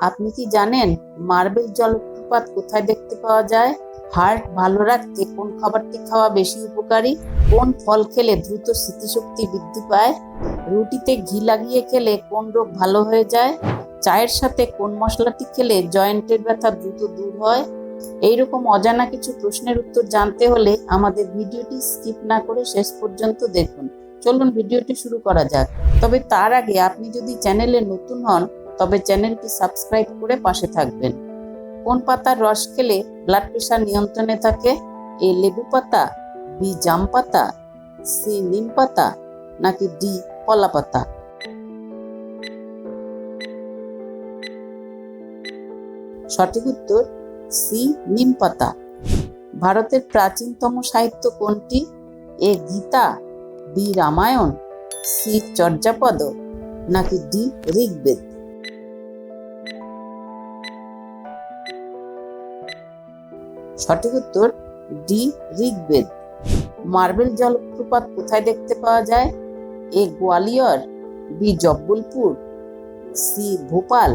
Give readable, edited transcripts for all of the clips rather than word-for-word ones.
আপনি কি জানেন মার্বেল জলপ্রপাত কোথায় দেখতে পাওয়া যায়? হার্ট ভালো রাখতে কোন খাবারটি খাওয়া বেশি উপকারী? কোন ফল খেলে দ্রুত স্মৃতিশক্তি বৃদ্ধি পায়? রুটিতে ঘি লাগিয়ে খেলে কোন রোগ ভালো হয়ে যায়? চায়ের সাথে কোন মশলাটি খেলে জয়েন্টের ব্যথা দ্রুত দূর হয়? এইরকম অজানা কিছু প্রশ্নের উত্তর জানতে হলে আমাদের ভিডিওটি স্কিপ না করে শেষ পর্যন্ত দেখুন। চলুন ভিডিওটি শুরু করা যাক। তবে তার আগে আপনি যদি চ্যানেলে নতুন হন তবে চ্যানেলটি সাবস্ক্রাইব করে পাশে থাকবেন। কোন পাতার রস খেলে ব্লাড প্রেশার নিয়ন্ত্রণে থাকে? এ লেবু পাতা, বি জাম পাতা, সি নিম পাতা, নাকি ডি কলা পাতা? সঠিক উত্তর সি নিম পাতা। ভারতের প্রাচীনতম সাহিত্য কোনটি? এ গীতা, বি রামায়ণ, সি চর্যাপদ, নাকি ডি ঋগ্বেদ? সঠিক উত্তর ডি ঋগ্বেদ। মার্বেল জলপ্রপাত কোথায় দেখতে পাওয়া যায়? এ গোয়ালিয়র, বি জব্বলপুর, সি ভোপাল,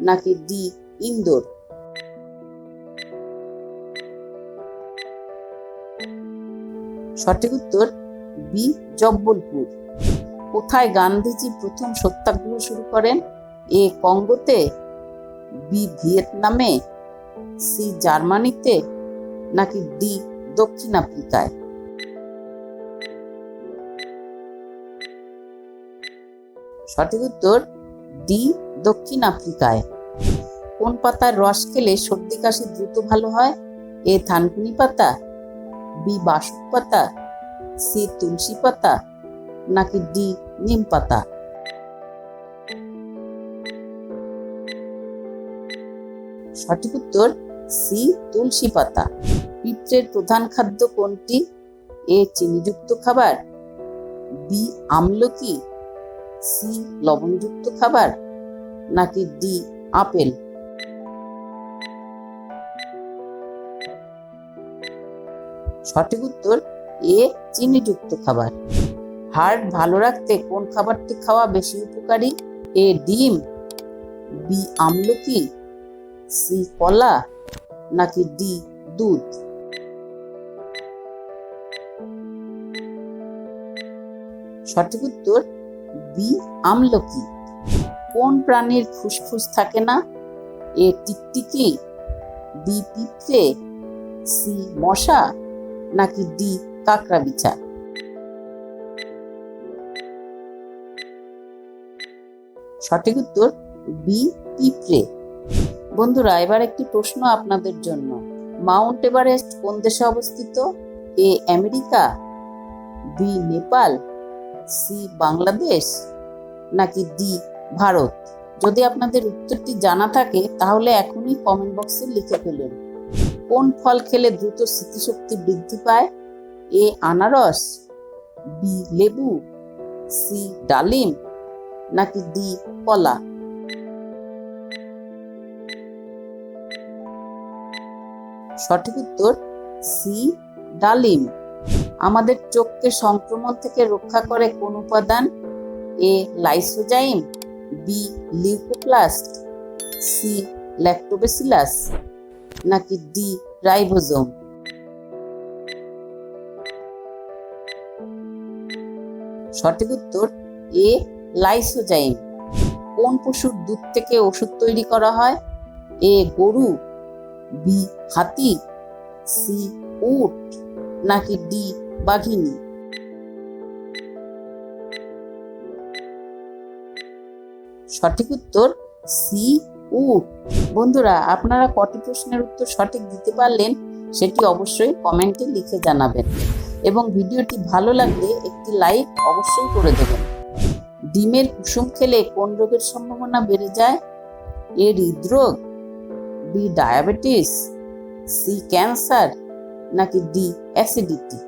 নাকি ডি ইন্দোর? সঠিক উত্তর বি জব্বলপুর। কোথায় গান্ধীজি প্রথম সত্যাগ্রহ শুরু করেন? এ কঙ্গোতে, বি ভিয়েতনামে, সি জার্মানিতে, নাকি ডি দক্ষিণ আফ্রিকায়? সঠিক উত্তর ডি দক্ষিণ আফ্রিকায়। কোন পাতার রস খেলে সর্দি কাশি দ্রুত ভালো হয়? এ থানকুনি পাতা, বি বাসক পাতা, সি তুলসী পাতা, নাকি ডি নিম পাতা? সঠিক উত্তর সি তুলসী পাতা। পিঁপড়ের প্রধান খাদ্য কোনটি? এ চিনিযুক্ত খাবার, বি আমলকি, সি লবণযুক্ত খাবার, নাকি ডি আপেল? সঠিক উত্তর এ চিনিযুক্ত খাবার। হার্ট ভালো রাখতে কোন খাবারটি খাওয়া বেশি উপকারী? এ ডিম, বি আমলকি, সি কলা, নাকি ডি দুধ? সঠিক উত্তর বি আমলকি। কোন প্রাণীর ফুসফুস থাকে না? এ টিকটিকি, বি পিঁপড়ে, সি মশা, নাকি ডি কাঁকড়া বিছা? সঠিক উত্তর বি পিঁপড়ে। বন্ধুরা, এবার একটি প্রশ্ন আপনাদের জন্য। মাউন্ট এভারেস্ট কোন দেশে অবস্থিত? A America, B Nepal, C Bangladesh, নাকি ডি ভারত? যদি আপনাদের উত্তরটি জানা থাকে তাহলে এখনই কমেন্ট বক্সে লিখে ফেলুন। কোন ফল খেলে দ্রুত স্মৃতিশক্তি বৃদ্ধি পায়? এ আনারস, বি লেবু, সি ডালিম, নাকি ডি কলা? সঠিক উত্তর সি ডালিম। আমাদের চোখকে সংক্রমণ থেকে রক্ষা করে কোন উপাদান? A lysozyme, B leucoplast, C lactobacillus, নাকি ডি রাইবোজোম? সঠিক উত্তর এ লাইসোজাইম। কোন পশুর দুধ থেকে ওষুধ তৈরি করা হয়? এ গরু, বি হাতি, সি উট, নাকি ডি বাঘিনী? সঠিক উত্তর সি উট। বন্ধুরা, আপনারা কটি প্রশ্নের উত্তর সঠিক দিতে পারলেন সেটি অবশ্যই কমেন্টে লিখে জানাবেন এবং ভিডিওটি ভালো লাগলে একটি লাইক অবশ্যই করে দেবেন। ডিমের কুসুম খেলে কোন রোগের সম্ভাবনা বেড়ে যায়? এ হৃদরোগ, বি ডায়াবেটিস, সি ক্যান্সার, নাকি ডি অ্যাসিডিটি?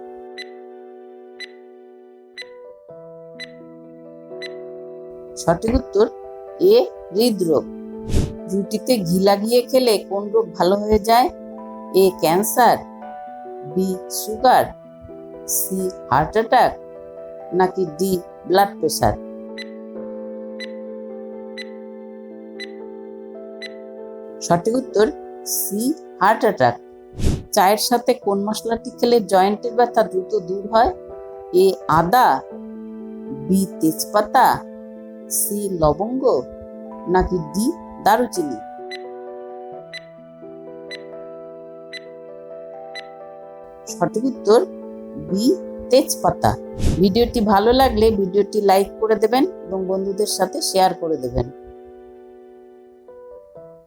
সঠিক উত্তর এ হৃদরোগ। রুটিতে ঘি লাগিয়ে খেলে কোন রোগ ভালো হয়ে যায়? A cancer, B sugar, C heart attack, নাকি ডি ব্লাড প্রেশার? সঠিক উত্তর সি, হার্ট অ্যাটাক। চায়ের সাথে কোন মশলাটি খেলে জয়েন্টের ব্যথা দ্রুত দূর হয়? এ আদা, বি তেজপাতা, সি লবঙ্গ, নাকি ডি দারুচিনি? সঠিক উত্তর বি তেজপাতা। ভিডিওটি ভালো লাগলে ভিডিওটি লাইক করে দেবেন এবং বন্ধুদের সাথে শেয়ার করে দেবেন।